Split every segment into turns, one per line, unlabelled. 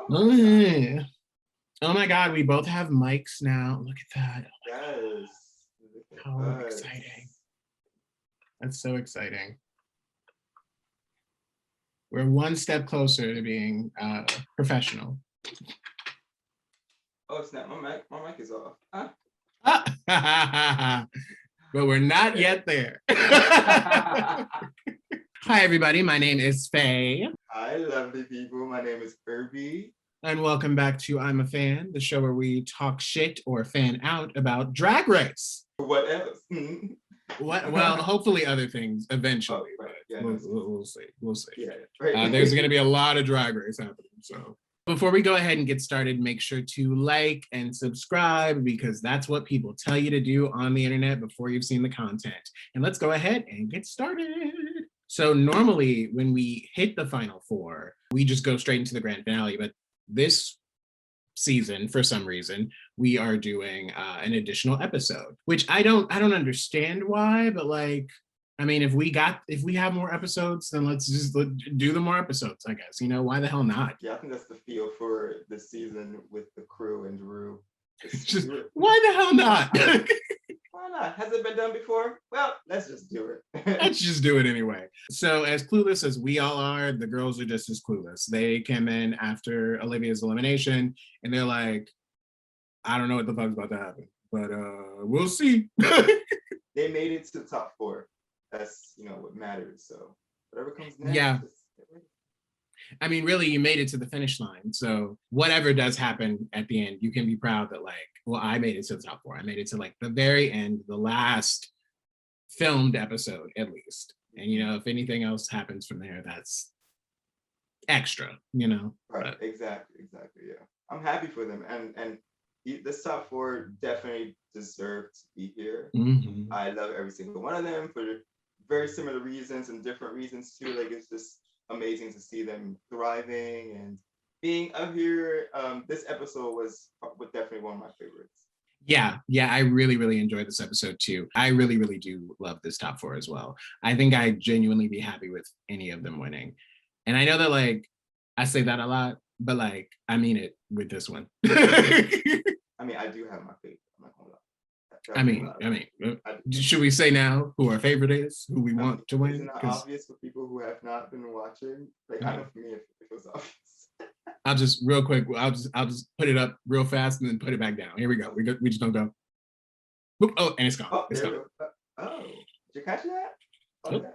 Oh my God, we both have mics now. Look at that.
Yes.
How exciting. That's so exciting. We're one step closer to being professional.
Oh snap, my mic is off.
But we're not yet there. Hi, everybody. My name is Faye.
Hi, lovely people. My name is Erby.
And welcome back to I'm a Fan, the show where we talk shit or fan out about Drag Race.
What else?
Well, hopefully other things eventually.
Oh, right. Yeah,
we'll see. We'll see.
Yeah, right.
There's going to be a lot of Drag Race happening. So before we go ahead and get started, make sure to like and subscribe because that's what people tell you to do on the internet before you've seen the content. And let's go ahead and get started. So normally when we hit the final four, we just go straight into the grand finale. But this season, for some reason, we are doing an additional episode, which I don't understand why, but like, I mean, if we have more episodes, then let's just do the more episodes, I guess. You know, why the hell not?
Yeah, I think that's the feel for this season with the crew and Drew.
Just why the hell not?
Why not? Has it been done before? Well, let's just do it.
Let's just do it anyway. So as clueless as we all are, the girls are just as clueless. They came in after Olivia's elimination and they're like, I don't know what the fuck's about to happen, but we'll see.
They made it to the top four. That's, what matters. So whatever comes next.
Yeah. I mean, really, you made it to the finish line. So whatever does happen at the end, you can be proud that I made it to the top four. I made it to the very end, the last filmed episode, at least. And, if anything else happens from there, that's extra,
Right, but exactly, yeah. I'm happy for them. And this top four definitely deserve to be here.
Mm-hmm.
I love every single one of them for very similar reasons and different reasons too. It's just amazing to see them thriving and being up here. This episode was definitely one of my favorites.
Yeah, I really, really enjoyed this episode too. I really, really do love this top four as well. I think I'd genuinely be happy with any of them winning. And I know that I say that a lot, but I mean it with this one.
I mean, I do have my favorite. I'm not gonna lie.
I mean, should we say now who our favorite is, who we want to win?
It's not obvious for people who have not been watching. I know for me, if it was obvious.
I'll just real quick. I'll just put it up real fast and then put it back down. Here we go. We just don't go. Oh, and it's gone.
Oh,
it's gone.
Did you catch that?
Oh. Okay.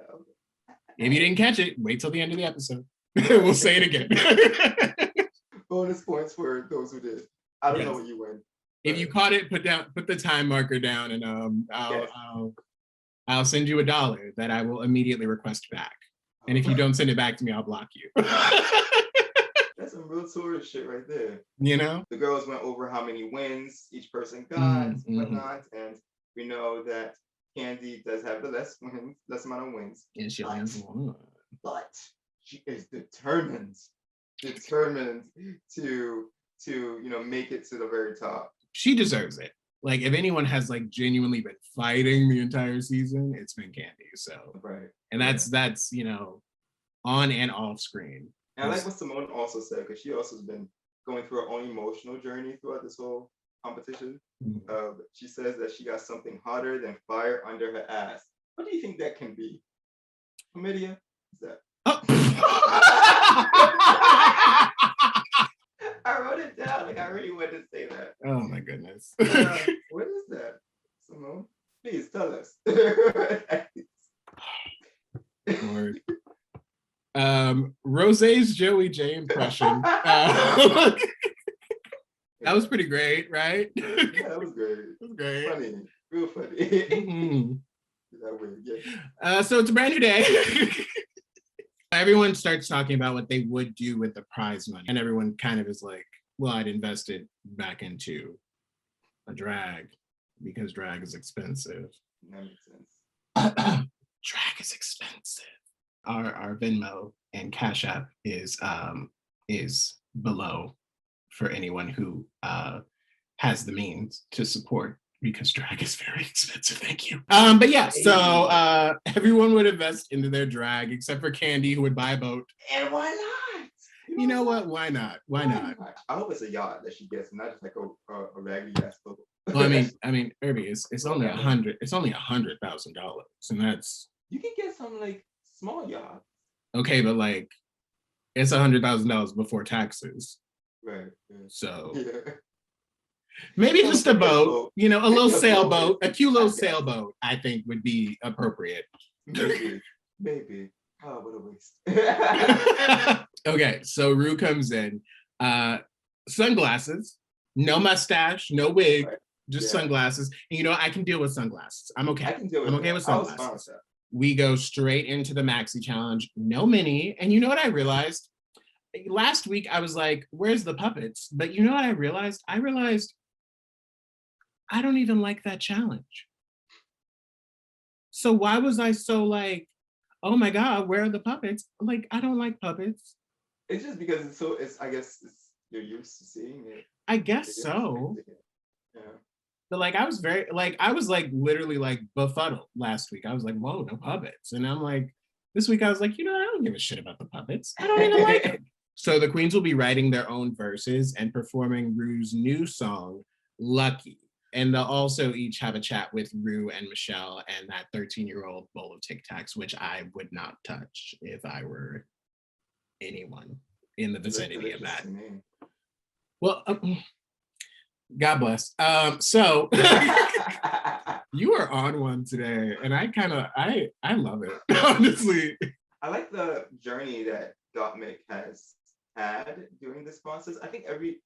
If you didn't catch it, wait till the end of the episode. We'll say it again.
Bonus points for those who did. I don't know what you win.
If you caught it, put the time marker down, and I'll send you $1 that I will immediately request back. And if you don't send it back to me, I'll block you.
That's some real tourist shit right there.
The
girls went over how many wins each person got, and whatnot, and we know that Candy does have the less amount of wins.
Yeah, she only has one.
But she is determined to make it to the very top.
She deserves it. If anyone has genuinely been fighting the entire season, it's been Candy. So
right,
and that's on and off screen.
And I like what Simone also said, because she also has been going through her own emotional journey throughout this whole competition. Mm-hmm. She says that she got something hotter than fire under her ass. What do you think that can be? Chlamydia? Is that? Oh. I wrote it down. I really wanted to say that.
Oh my goodness.
What is that, Simone? Please tell us.
Lord. Rosé's Joey J impression. That was pretty great, right?
Yeah, that was great.
It was great.
Funny. Real funny.
Mm-hmm.
That way, yeah.
So it's a brand new day. Everyone starts talking about what they would do with the prize money. And everyone kind of is like, well, I'd invest it back into a drag because drag is expensive.
That makes sense.
Drag is expensive. Our Venmo and Cashapp is below for anyone who has the means to support because drag is very expensive. Thank you. But yeah, so everyone would invest into their drag except for Candy, who would buy a boat.
And why not?
You know what? Why not? Why not?
I hope it's a yacht that she gets, not just like a raggedy ass boat.
Well, I mean, Erby, it's only $100,000, and that's.
You can get some like small yacht.
Okay, but like, it's $100,000 before taxes.
Right.
So.
Yeah.
Maybe just a boat, you know, a little sailboat, a cute little sailboat, I think would be appropriate.
Maybe. Oh, what a waste.
Okay, so Ru comes in. Sunglasses, no mustache, no wig, right. Just sunglasses. And you know, I can deal with sunglasses. I'm okay. I'm okay with sunglasses. We go straight into the maxi challenge, no mini. And you know what I realized? Last week, I was like, where's the puppets? But you know what I realized? I realized I don't even like that challenge. So why was I so like, oh my God, where are the puppets? Like, I don't like puppets.
It's just because I guess you're used to seeing it.
I guess so.
Yeah.
But like, I was literally like befuddled last week. I was like, whoa, no puppets. And I'm like, this week I was like, you know, I don't give a shit about the puppets. I don't even like them. So the queens will be writing their own verses and performing Ru's new song, Lucky. And they'll also each have a chat with Ru and Michelle and that 13-year-old bowl of Tic Tacs, which I would not touch if I were anyone in the vicinity of that. Well, God bless. So you are on one today, and I love it, honestly.
I like the journey that Gottmik has had during this process. I think every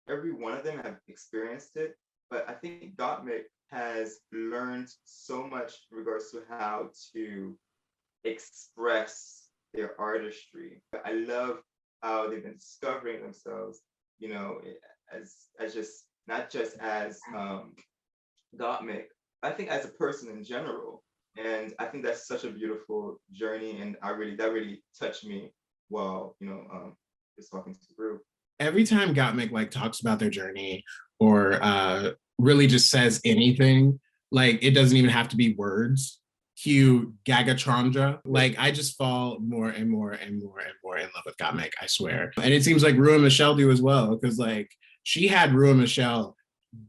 one of them have experienced it. But I think Gottmik has learned so much in regards to how to express their artistry. I love how they've been discovering themselves, you know, as just not just as Gottmik, I think as a person in general. And I think that's such a beautiful journey, and that really touched me while just talking to the group.
Every time Gottmik like talks about their journey or really just says anything, like it doesn't even have to be words. Cue Gagachandra. Like I just fall more and more and more and more in love with Gottmik, I swear. And it seems like Ru and Michelle do as well, because like she had Ru and Michelle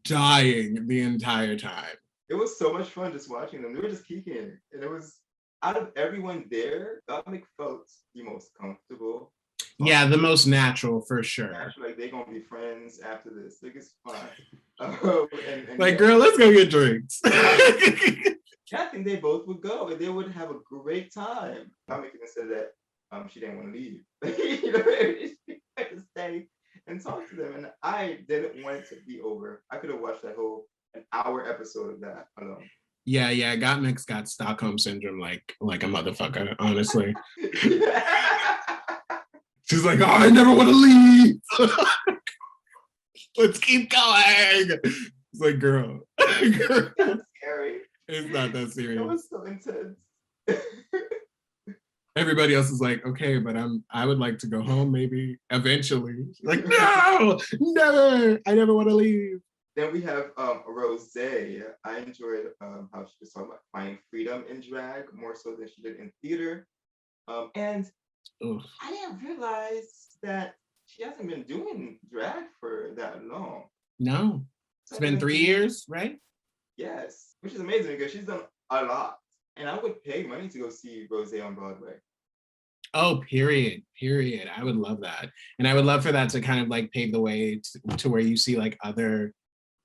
dying the entire time.
It was so much fun just watching them. They were just kicking, and it was out of everyone there, Gottmik felt the most comfortable.
Yeah, the most natural for sure.
Like they're gonna be friends after this. Like it's fine. And
like, girl, let's go get drinks.
I think they both would go and they would have a great time. Gottmik even said that she didn't want to leave. You know, she had to stay and talk to them. And I didn't want it to be over. I could have watched that whole an hour episode of that alone.
Yeah, Gottmik's got Stockholm syndrome like a motherfucker, honestly. She's like, oh, I never want to leave. Let's keep going. It's like, girl.
That's scary.
It's not that serious.
It was so intense.
Everybody else is like, okay, but I would like to go home maybe eventually. Like, no, never. I never want to leave.
Then we have Rose. I enjoyed how she was talking about finding freedom in drag more so than she did in theater. And oof. I didn't realize that she hasn't been doing drag for that long.
No. It's been 3 years, right?
Yes, which is amazing because she's done a lot. And I would pay money to go see Rose on Broadway.
Oh, period. I would love that. And I would love for that to kind of like pave the way to where you see like other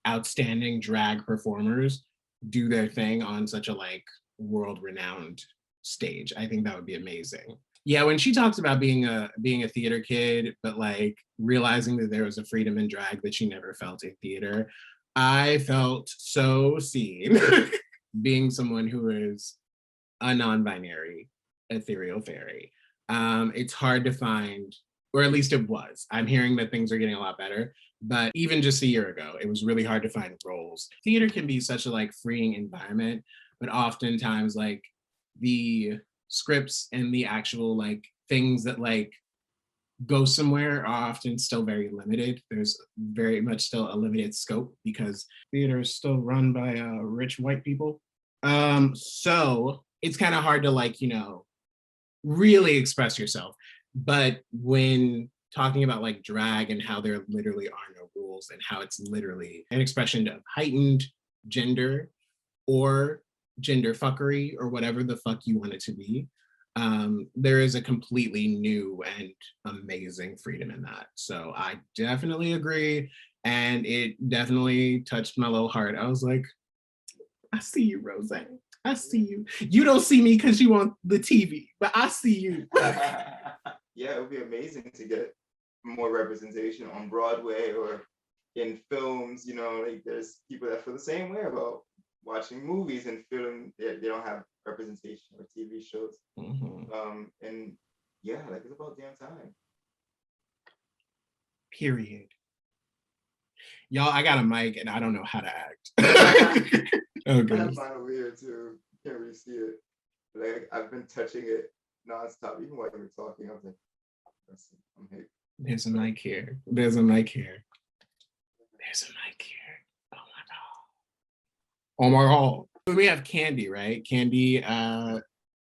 outstanding drag performers do their thing on such a like world-renowned stage. I think that would be amazing. Yeah, when she talks about being a theater kid, but like realizing that there was a freedom in drag that she never felt in theater, I felt so seen being someone who is a non-binary ethereal fairy. It's hard to find, or at least it was. I'm hearing that things are getting a lot better, but even just a year ago, it was really hard to find roles. Theater can be such a like freeing environment, but oftentimes like the scripts and the actual like things that like go somewhere are often still very limited. There's very much still a limited scope because theater is still run by rich white people. So it's kind of hard to like, you know, really express yourself. But when talking about like drag and how there literally are no rules and how it's literally an expression of heightened gender or gender fuckery or whatever the fuck you want it to be, there is a completely new and amazing freedom in that. So I definitely agree. And it definitely touched my little heart. I was like, I see you, Rose. I see you. You don't see me because you on the TV, but I see you.
Yeah, it would be amazing to get more representation on Broadway or in films. You know, like there's people that feel the same way about watching movies and feeling that they don't have representation or TV shows. And yeah, like it's about damn time.
Period. Y'all, I got a mic and I don't know how to act. Oh,
I have mine over here too. Can't really see it. Like I've been touching it nonstop, even while you were talking. I was like, I'm hate.
There's a mic here. There's a mic here. There's a mic here. Oh my god. Oh my god. We have Candy, right? Candy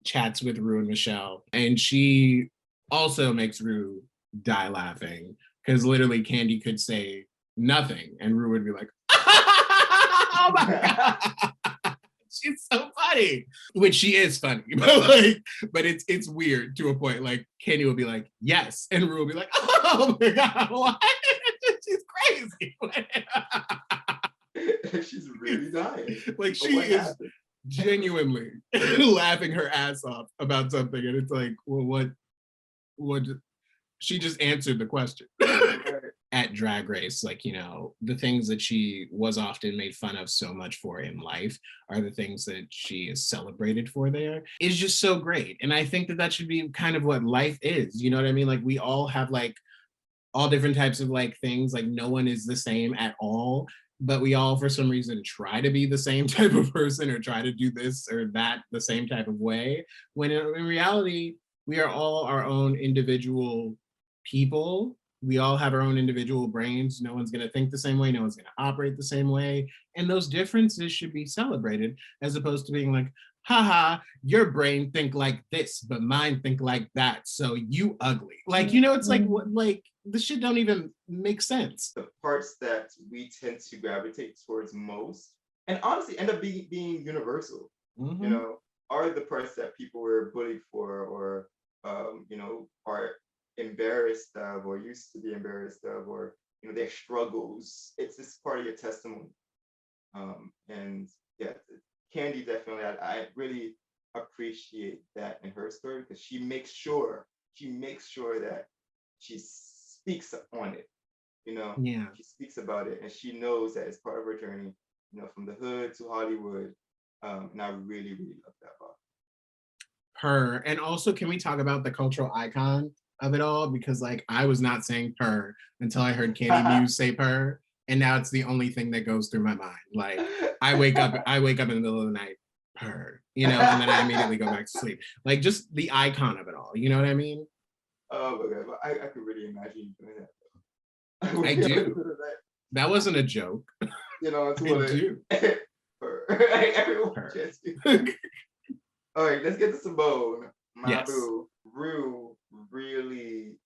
chats with Rue and Michelle, and she also makes Rue die laughing because literally Candy could say nothing, and Rue would be like, "Oh my god." She's so funny, which she is funny, but it's weird to a point. Like Candy will be like, yes, and Rue will be like, oh my god, what? She's crazy.
She's really dying.
Like she is genuinely laughing her ass off about something, and it's like, well, what? She just answered the question. At Drag Race, like, you know, the things that she was often made fun of so much for in life are the things that she is celebrated for there. It's just so great. And I think that that should be kind of what life is. You know what I mean? Like we all have like all different types of like things. Like no one is the same at all, but we all for some reason try to be the same type of person or try to do this or that the same type of way. When in reality, we are all our own individual people. We all have our own individual brains. No one's going to think the same way. No one's going to operate the same way. And those differences should be celebrated as opposed to being like, haha, your brain think like this, but mine think like that. So you ugly. Like, you know, it's like, what, like this shit don't even make sense.
The parts that we tend to gravitate towards most, and honestly end up being universal, you know, are the parts that people were bullied for or, you know, are embarrassed of or used to be embarrassed of, or you know their struggles. It's just part of your testimony. And yeah, Candy definitely, I really appreciate that in her story because she makes sure that she speaks on it. You know, she speaks about it and she knows that it's part of her journey. You know, from the hood to Hollywood, and I really love that part.
Her, and also, can we talk about the cultural icon of it all, because like I was not saying purr until I heard Candy Muse say purr, and now it's the only thing that goes through my mind. Like I wake up in the middle of the night, purr, you know, and then I immediately go back to sleep. Like just the icon of it all, you know what I mean?
Oh my god, I could really imagine you doing
that. I do. That wasn't a joke.
You know, it's
what I do.
Everyone just all right, let's get to Simone. Mabu. Rue really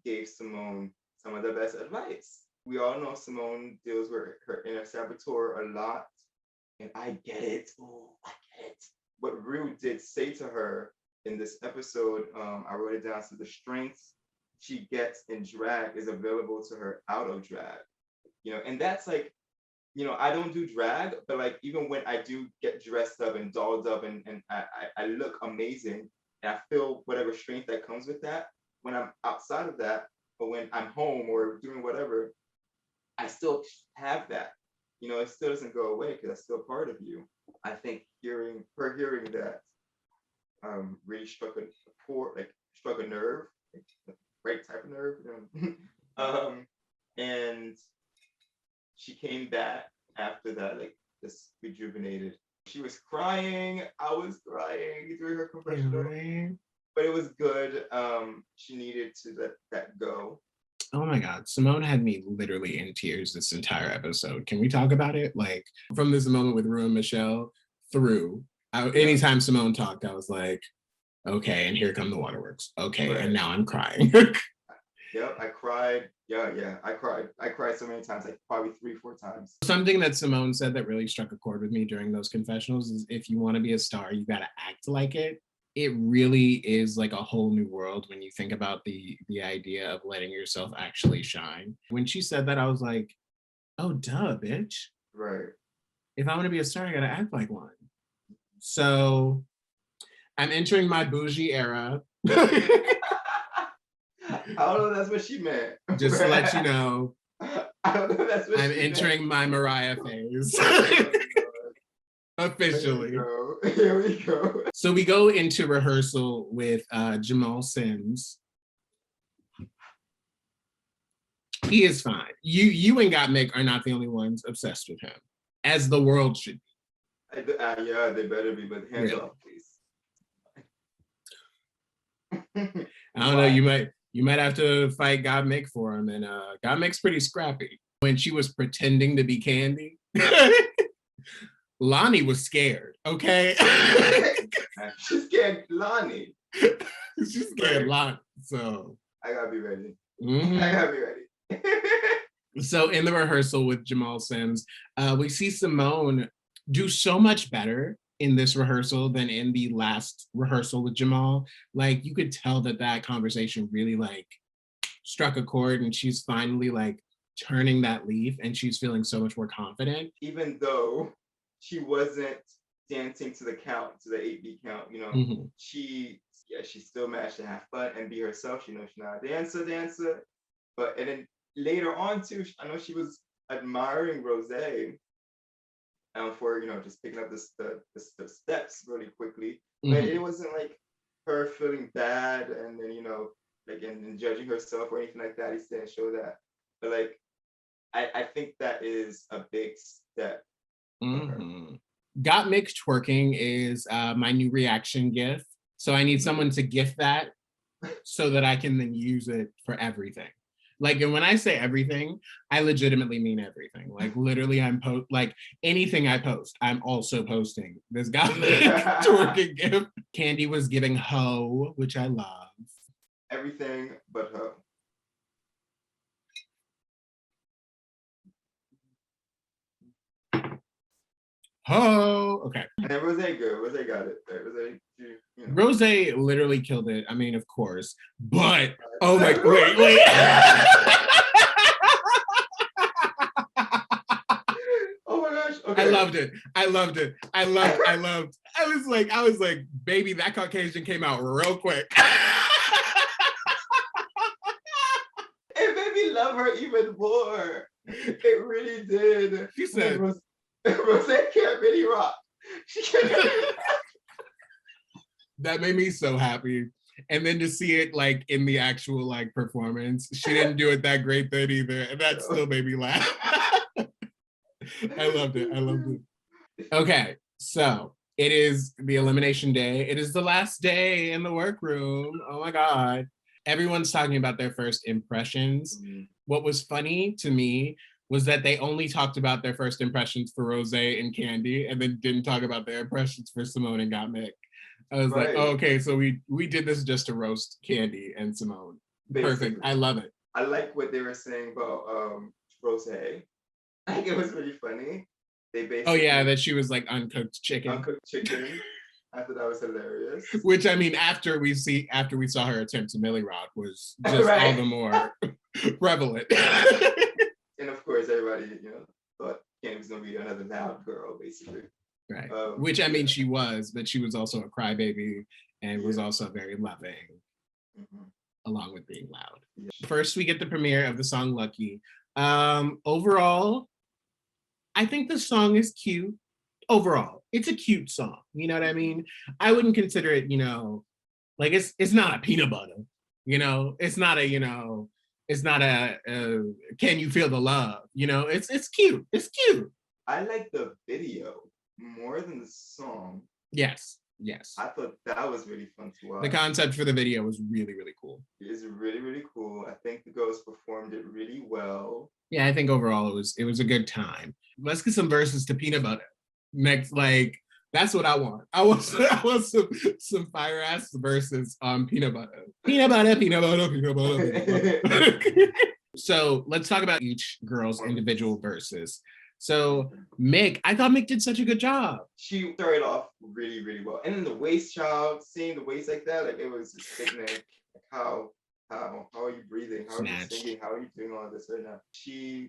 gave Simone some of the best advice. We all know Simone deals with her inner saboteur a lot, and I get it. Oh, I get it. What Rue did say to her in this episode, I wrote it down. So the strengths she gets in drag is available to her out of drag. You know, and that's like, you know, I don't do drag, but like even when I do get dressed up and dolled up and I look amazing, and I feel whatever strength that comes with that, when I'm outside of that, or when I'm home or doing whatever, I still have that. You know, it still doesn't go away because that's still part of you. I think hearing that really struck a nerve, like, the right type of nerve. You know? And she came back after that, like just rejuvenated. She was crying. I was crying during her confessional. but it was good. She needed to let that go.
Oh my God, Simone had me literally in tears this entire episode. Can we talk about it? Like from this moment with Rue and Michelle through, anytime Simone talked, I was like, okay, and here come the waterworks. Okay,
Right.
and now I'm crying.
Yep, I cried. Yeah, I cried. I cried so many times, like probably 3-4 times.
Something that Simone said that really struck a chord with me during those confessionals is if you want to be a star, you got to act like it. It really is like a whole new world when you think about the idea of letting yourself actually shine. When she said that, I was like, oh, duh, bitch.
Right.
If I want to be a star, I got to act like one. So I'm entering my bougie era.
I don't know if that's what she meant.
Just to let you know,
I don't know if that's what
I'm
she
entering
meant.
my Mariah phase. Officially.
Here we go.
So we go into rehearsal with Jamal Sims. He is fine. You and Gottmik are not the only ones obsessed with him, as the world should be.
Yeah, they better be, but hands
Really?
off, please.
I don't know, you might have to fight Gottmik for him, and Gottmik's pretty scrappy. When she was pretending to be Candy, Lonnie was scared, okay?
She's scared Lonnie.
She's scared Lonnie, so.
I gotta be ready.
Mm-hmm.
I gotta be ready.
So in the rehearsal with Jamal Sims, we see Simone do so much better in this rehearsal than in the last rehearsal with Jamal. Like you could tell that conversation really like struck a chord, and she's finally like turning that leaf and she's feeling so much more confident.
Even though she wasn't dancing to the count, to the 8-beat count, you know, she still managed to have fun and be herself. She knows she's not a dancer. But and then later on too, I know she was admiring Rose for, you know, just picking up the steps really quickly. But it wasn't like her feeling bad and then, you know, like and judging herself or anything like that. He didn't show that. But like I think that is a big step.
Gottmik twerking is my new reaction GIF. So I need someone to gift that so that I can then use it for everything. Like, and when I say everything, I legitimately mean everything. Like literally like anything I post, I'm also posting this Gottmik twerking GIF. Candy was giving ho, which I love.
Everything but ho.
Ho. Okay.
And then Rose good. Rose got it. Rose, you know.
Rose literally killed it. I mean, of course, but oh my, wait.
Oh my gosh. Okay.
I loved it. I was like, baby, that Caucasian came out real quick.
It made me love her even more. It really did.
She said,
Rose can't really rock. She can't really rock.
That made me so happy. And then to see it like in the actual like performance, she didn't do it that great then either. And that still made me laugh. I loved it. Okay, so it is the elimination day. It is the last day in the workroom. Oh my God. Everyone's talking about their first impressions. What was funny to me was that they only talked about their first impressions for Rose and Candy and then didn't talk about their impressions for Simone and Gottmik. I was like, oh, okay, so we did this just to roast Candy and Simone. Basically. Perfect, I love it.
I like what they were saying about Rose. Like it was really funny. They basically,
oh yeah, that she was like uncooked chicken.
I thought that was hilarious.
Which I mean, after we saw her attempt to Millie Rock was just all the more prevalent.
And of course, everybody, you know, thought Candy was gonna be another loud girl, basically.
Right. Which I mean, she was, but she was also a crybaby and was also very loving, along with being loud. Yeah. First, we get the premiere of the song Lucky. Overall, I think the song is cute. Overall, it's a cute song. You know what I mean? I wouldn't consider it, you know, like it's not a peanut butter. You know, it's not a, you know, it's not a can you feel the love? You know, it's cute. It's cute.
I like the video more than the song.
Yes. Yes.
I thought that was really fun to watch.
The concept for the video was really, really cool.
It is really, really cool. I think the girls performed it really well.
Yeah, I think overall it was a good time. Let's get some verses to Peanut Butter. Next, like, that's what I want. I want some fire ass verses on Peanut Butter. Peanut Butter, Peanut Butter, Peanut Butter, Peanut Butter. So let's talk about each girl's individual verses. So Mick, I thought Mick did such a good job.
She started off really, really well. And then the waist, child, seeing the waist like that, like it was just sickening. Like how are you breathing? How
Snatched.
are you singing? How are you doing all of this right now? She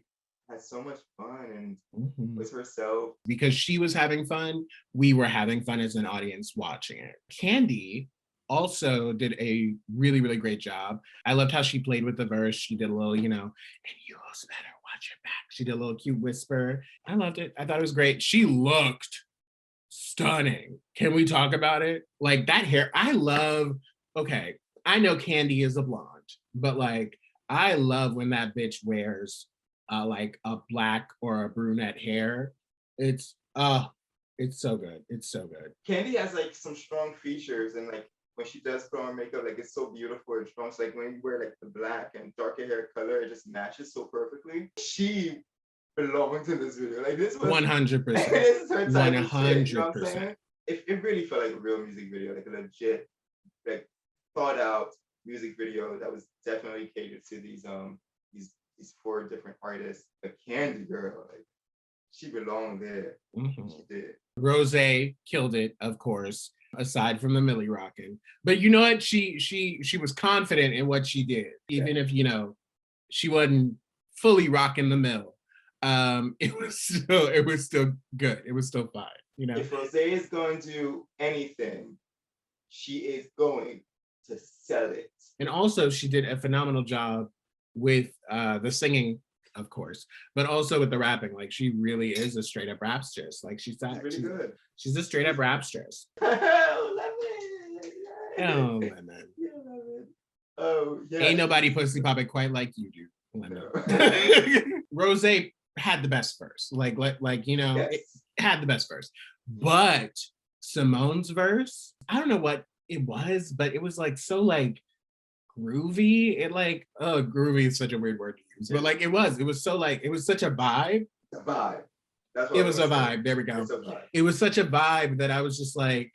had so much fun and was herself.
Because she was having fun, we were having fun as an audience watching it. Candy also did a really, really great job. I loved how she played with the verse. She did a little, and you better watch your back. She did a little cute whisper. I loved it. I thought it was great. She looked stunning. Can we talk about it? Like that hair, okay, I know Candy is a blonde, but like, I love when that bitch wears like a black or a brunette hair. It's so good. It's so good.
Candy has like some strong features, and like when she does put on makeup, like it's so beautiful and strong. So like when you wear like the black and darker hair color, it just matches so perfectly. She belongs in this video. Like this was
100%.
This is her type of shit,
100%.
It really felt like a real music video, like a legit, like thought out music video that was definitely catered to these 4 different artists. The Candy girl, like she belonged there. She did.
Rose killed it, of course, aside from the Millie rocking. But you know what? She was confident in what she did, even if she wasn't fully rocking the mill. It was still good. It was still fine.
If Rose is going to do anything, she is going to sell it. And
also, she did a phenomenal job with the singing, of course, but also with the rapping. Like she really is a straight up rapstress. Like she's
really good.
She's a straight up rapstress. Oh, Lemon.
Oh, yeah.
Ain't nobody pussy popping quite like you do, Lemon. Rose had the best verse. Yes. It had the best verse. But Simone's verse, I don't know what it was, but it was like so like groovy. Groovy is such a weird word to use, but like it was so like, it was such a vibe.
A vibe.
It was a vibe. There we go. It was such a vibe that I was just like,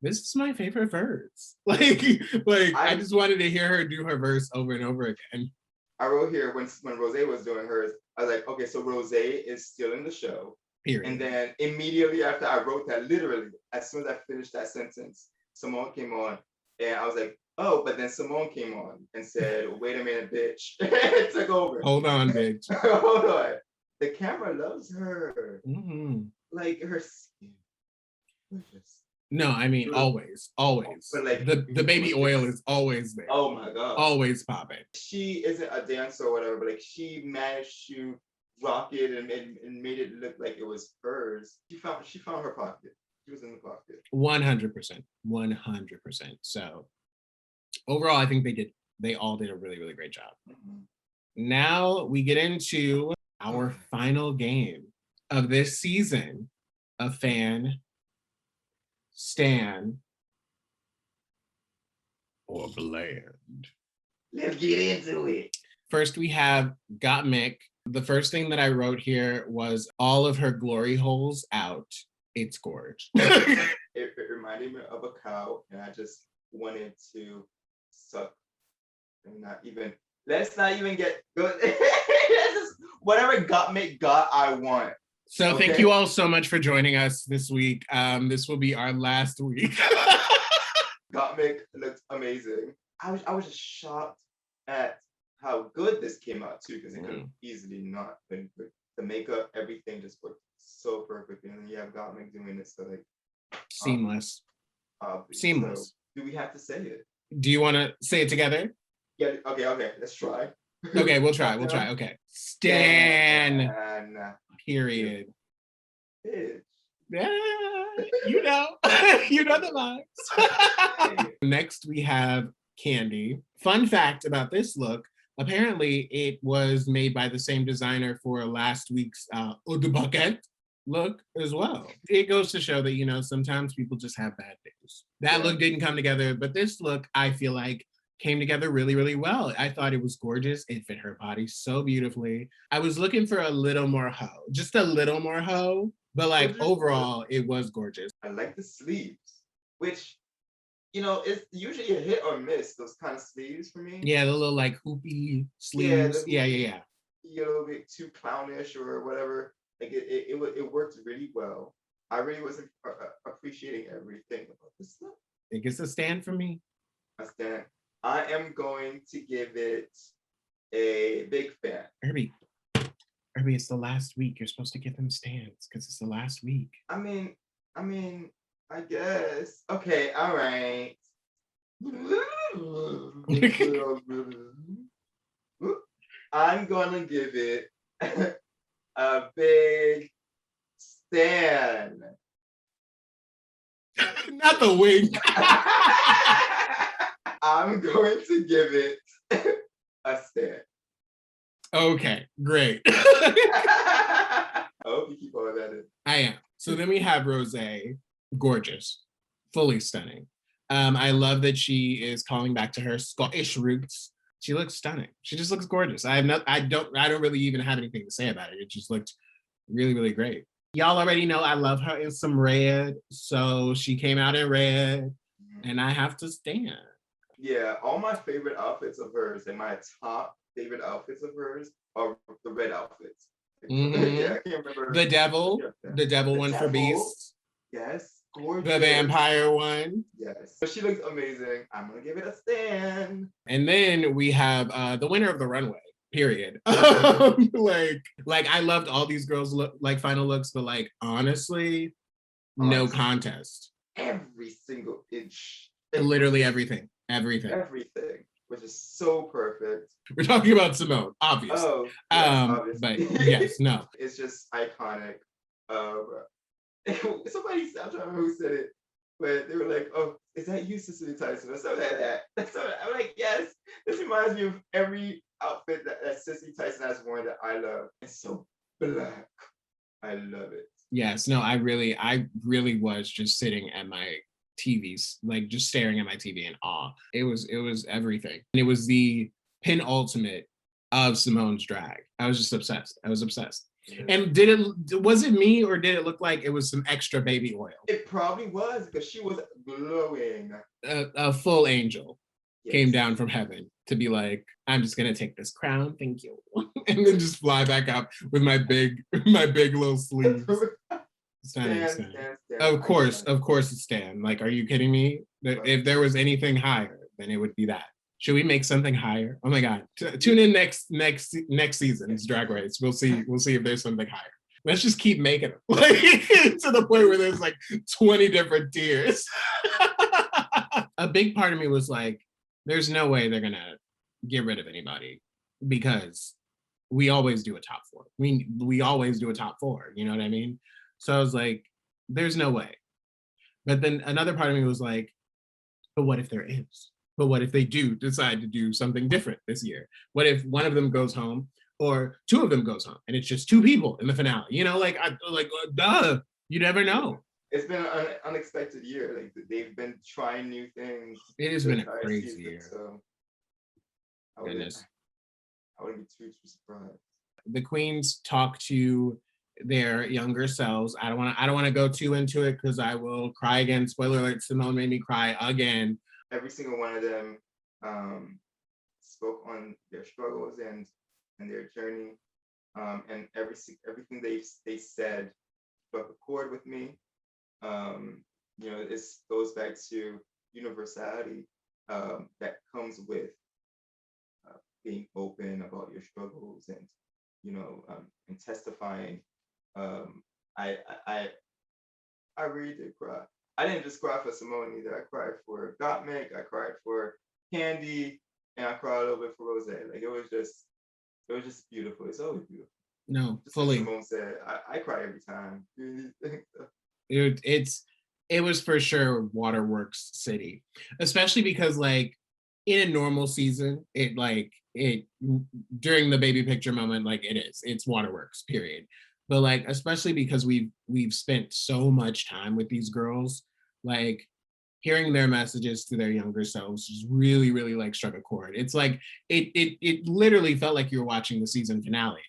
this is my favorite verse. I just wanted to hear her do her verse over and over again.
I wrote here when Rose was doing hers, I was like, okay, so Rose is still in the show.
Period.
And then immediately after I wrote that, literally, as soon as I finished that sentence, Simone came on and I was like, oh, but then Simone came on and said, wait a minute, bitch. It took over.
Hold on, bitch.
Hold on. The camera loves her. Like her skin.
No, I mean, always. But like the baby oil is always there.
Oh my God.
Always popping.
She isn't a dancer or whatever, but like she managed to rock it and made it look like it was hers. She found her pocket. She was in the pocket. 100%.
100%. So overall, I think they all did a really, really great job. Now we get into our final game of this season of Fan, Stan, or Bland.
Let's get into it.
First, we have Got Mick. The first thing that I wrote here was all of her glory holes out. It's gorge.
It reminded me of a cow, and I just wanted to suck and let's not even get good. Whatever Got Mick got, I want.
So thank you all so much for joining us this week. This will be our last week.
Got Mick looked amazing. I was just shocked at how good this came out too, because it could have easily not been good. The makeup, everything just worked so perfectly. And then you have Got Mick doing this, so like
seamless. Seamless.
So, do we have to say it?
Do you want to say it together?
Yeah. Okay. Let's try.
Okay, we'll try. Okay. Stan. Period. Yeah, you know the vibes. Next, we have Candy. Fun fact about this look, apparently it was made by the same designer for last week's Eau de Bucket, look as well. It goes to show that, you know, sometimes people just have bad days. That look didn't come together, but this look, I feel like, came together really, really well. I thought it was gorgeous. It fit her body so beautifully. I was looking for a little more hoe, just a little more hoe, but like overall, it was gorgeous.
I like the sleeves, which, you know, it's usually a hit or miss, those kind of sleeves for me.
Yeah, the little like hoopy sleeves. Yeah.
A little bit too clownish or whatever. Like it worked really well. I really was appreciating everything about this look.
It gets a stand from me.
A stand. I am going to give it a big fan.
Erby, it's the last week. You're supposed to give them stands because it's the last week.
I mean, I guess. Okay, all right. I'm gonna give it a big stand.
Not the wink.
I'm going to give it a stand.
Okay, great.
I hope you keep all that in.
I am. So then we have Rosé, gorgeous, fully stunning. I love that she is calling back to her Scottish roots. She looks stunning. She just looks gorgeous. I don't really even have anything to say about it. It just looked really, really great. Y'all already know I love her in some red. So she came out in red and I have to stand.
Yeah, all my favorite outfits of hers and my top favorite outfits of hers are the red outfits. Yeah, I can't remember.
The devil one for Beast.
Yes, gorgeous.
The vampire one.
Yes. So she looks amazing. I'm gonna give it a stand.
And then we have the winner of the runway, period. like I loved all these girls' final looks, but like honestly, no contest.
Every single inch.
Literally everything.
Everything, which is so perfect.
We're talking about Simone, obviously.
Oh, yes, obviously.
But yes, no.
It's just iconic. Somebody, I'm trying to remember who said it, but they were like, "Oh, is that you, Cicely Tyson?" or something like that. So I'm like, yes. This reminds me of every outfit that Cicely Tyson has worn that I love. It's so black. I love it.
Yes, no, I really was just sitting at my TVs, like just staring at my TV in awe. It was everything. And it was the penultimate of Simone's drag. I was just obsessed. Yeah. And was it me or did it look like it was some extra baby oil?
It probably was because she was glowing.
A full angel came down from heaven to be like, I'm just gonna take this crown, thank you. And then just fly back up with my big little sleeves. Stan. Of course it's Stan. Like, are you kidding me? If there was anything higher, then it would be that. Should we make something higher? Oh my God! Tune in next season's Drag Race. We'll see if there's something higher. Let's just keep making them, like to the point where there's like 20 different tiers. A big part of me was like, there's no way they're gonna get rid of anybody because we always do a top four. We always do a top four. You know what I mean? So I was like, there's no way. But then another part of me was like, but what if there is? But what if they do decide to do something different this year? What if one of them goes home or two of them goes home and it's just two people in the finale? You know, duh, you never know.
It's been an unexpected year. Like they've been trying new things.
It has been a crazy year.
So I wouldn't be too surprised.
The queens talk to their younger selves. I don't want to go too into it because I will cry again. Spoiler alert, Simone made me cry again.
Every single one of them spoke on their struggles and their journey. And everything they said struck a chord with me. You know, this goes back to universality that comes with being open about your struggles and, you know, and testifying. I really did cry. I didn't just cry for Simone either. I cried for Gottmik, I cried for Candy, and I cried a little bit for Rosé. Like it was just beautiful. It's always beautiful.
No,
just
fully.
Like Simone said, I cry every time.
It was for sure Waterworks City, especially because like in a normal season, it during the baby picture moment, like it's Waterworks, period. But like, especially because we've spent so much time with these girls, like hearing their messages to their younger selves just really, really like struck a chord. It's like it literally felt like you were watching the season finale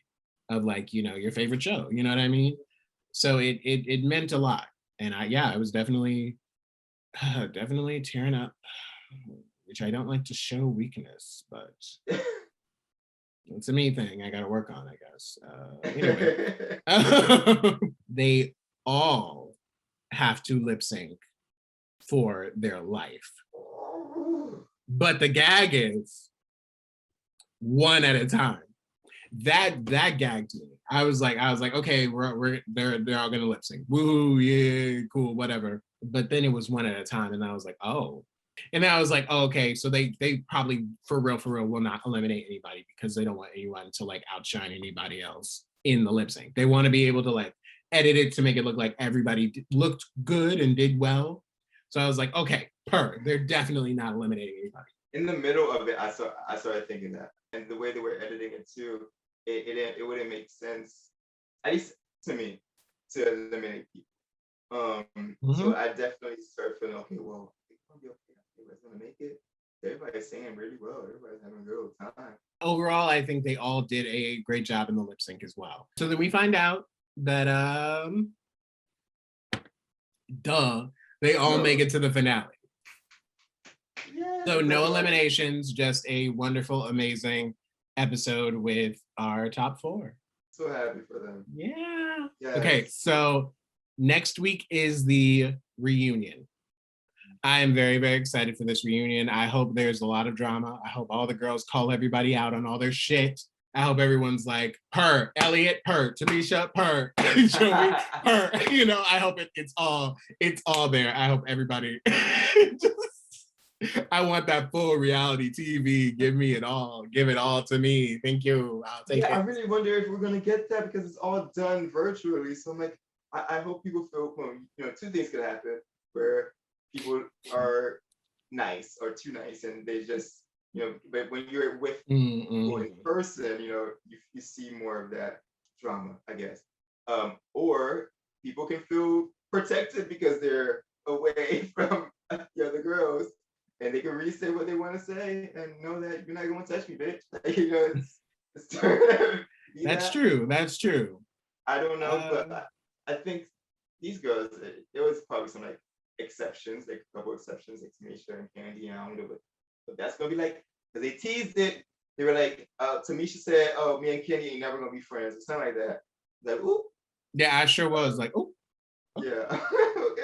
of like, you know, your favorite show. You know what I mean? So it meant a lot. And I was definitely definitely tearing up, which I don't like to show weakness, but it's a me thing I gotta work on, I guess. Anyway, they all have to lip sync for their life. But the gag is one at a time. That gagged me. I was like, okay, they're all gonna lip sync. Woo, yeah, cool, whatever. But then it was one at a time, and I was like, oh. And then I was like, oh, okay, so they probably for real will not eliminate anybody because they don't want anyone to like outshine anybody else in the lip sync. They want to be able to like edit it to make it look like everybody looked good and did well. So I was like, okay, they're definitely not eliminating anybody.
In the middle of it, I started thinking that, and the way they were editing it too, it wouldn't make sense, at least to me, to eliminate people. So I definitely started feeling, okay, well, it's gonna be okay. Everybody's gonna make it. Everybody's saying really well. Everybody's having a good time.
Overall, I think they all did a great job in the lip sync as well. So then we find out that they all make it to the finale. Yeah, so no eliminations, just a wonderful, amazing episode with our top 4.
So happy for them.
Yeah. Yes. Okay, so next week is the reunion. I am very, very excited for this reunion. I hope there's a lot of drama. I hope all the girls call everybody out on all their shit. I hope everyone's like, Elliot, Tamisha, Joey, You know, I hope it's all there. I hope everybody I want that full reality TV. Give me it all. Give it all to me. Thank you. I'll take it.
I really wonder if we're gonna get that because it's all done virtually. So I'm like, I hope people feel, you know, 2 things could happen where people are nice or too nice and they just, you know, but when you're with people in person, you know, you see more of that drama, I guess. Or people can feel protected because they're away from the other girls and they can really say what they want to say and know that you're not going to touch me, bitch. Like, you know,
that's true. That's true.
I don't know, but I think these girls, there was probably some like exceptions, like a couple exceptions, like Tamisha and Candy, and I don't know, but that's gonna be like, because they teased it. They were like, Tamisha said, "Oh, me and Candy ain't never gonna be friends," or something like that. Like, ooh.
Yeah, I sure was like, ooh.
Yeah. Okay.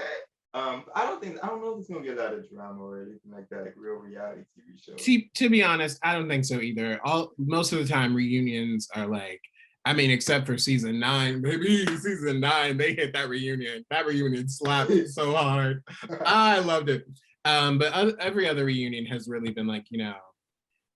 I don't know if it's gonna be a lot of drama or anything like that, like real reality TV show.
See, to be honest, I don't think so either. Most of the time, reunions are like, I mean, except for season 9, baby. Season 9, they hit that reunion. That reunion slapped so hard. I loved it. But every other reunion has really been like, you know,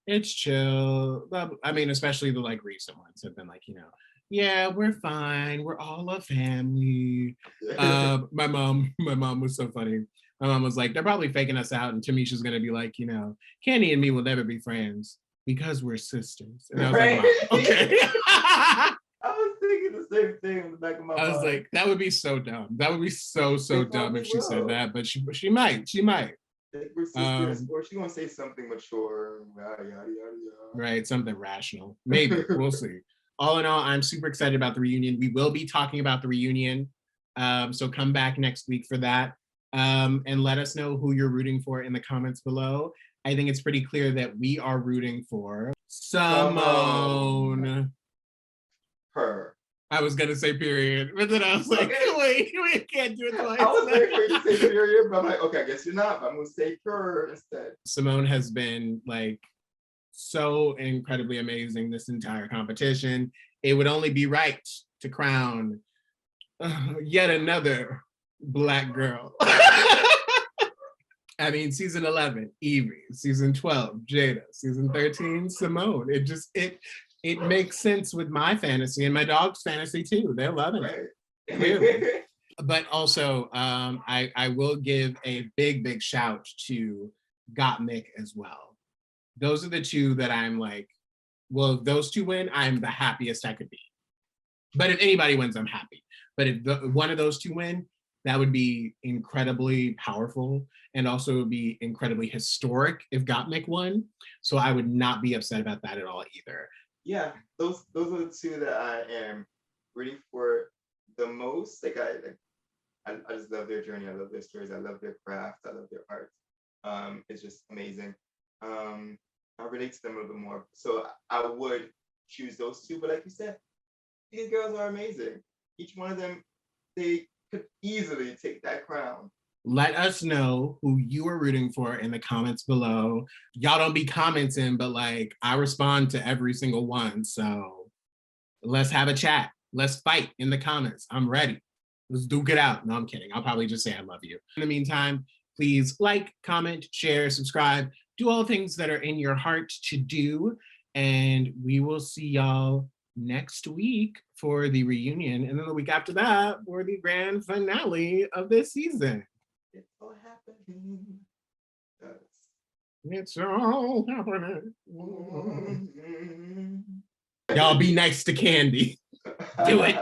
it's chill. I mean, especially the like recent ones have been like, you know, yeah, we're fine. We're all a family. My mom was so funny. My mom was like, they're probably faking us out, and Tamisha's gonna be like, you know, Candy and me will never be friends because we're sisters. And I was like, Mom, okay.
I was thinking the same thing in the back of my mind.
I was like, that would be so dumb. That would be so dumb if she said that, but she might.
Like we're sisters, or she gonna say something mature, yada yada yada.
Right, something rational. Maybe we'll see. All in all, I'm super excited about the reunion. We will be talking about the reunion, so come back next week for that, and let us know who you're rooting for in the comments below. I think it's pretty clear that we are rooting for Simone.
Her.
I was gonna say period, but then I was like, wait, we can't do it twice.
I was waiting for you to say period, but I'm like, okay, I guess you're not. I'm gonna say her instead.
Simone has been like so incredibly amazing this entire competition. It would only be right to crown yet another Black girl. I mean, season 11, Evie. Season 12, Jada. Season 13, Simone. It makes sense with my fantasy and my dog's fantasy too. They're loving it. Clearly. But also, I will give a big shout to Gottmik as well. Those are the 2 that I'm like, well, if those 2 win, I'm the happiest I could be. But if anybody wins, I'm happy. But if one of those two win, that would be incredibly powerful, and also would be incredibly historic if Gottmik won. So I would not be upset about that at all either.
Yeah, those are the two that I am rooting for the most. Like I just love their journey. I love their stories. I love their craft. I love their art. It's just amazing. I relate to them a little bit more. So I would choose those two. But like you said, these girls are amazing. Each one of them, they could easily take that crown.
Let us know who you are rooting for in the comments below. Y'all don't be commenting, but like I respond to every single one. So let's have a chat. Let's fight in the comments. I'm ready. Let's duke it out. No, I'm kidding. I'll probably just say I love you. In the meantime, please like, comment, share, subscribe, do all things that are in your heart to do. And we will see y'all next week for the reunion. And then the week after that for the grand finale of this season.
It's all happening.
It's all happening. Y'all be nice to Candy. Do it.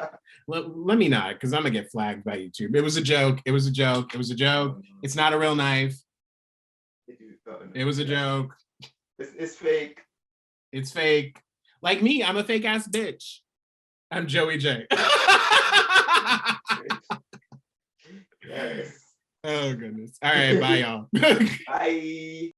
Let me not, because I'm gonna get flagged by YouTube. It was a joke. It was a joke. It was a joke. It's not a real knife. It was a joke.
It's fake.
It's fake. Like me, I'm a fake ass bitch. I'm Joey J.
Yes.
Oh goodness. All right, bye y'all.
Bye.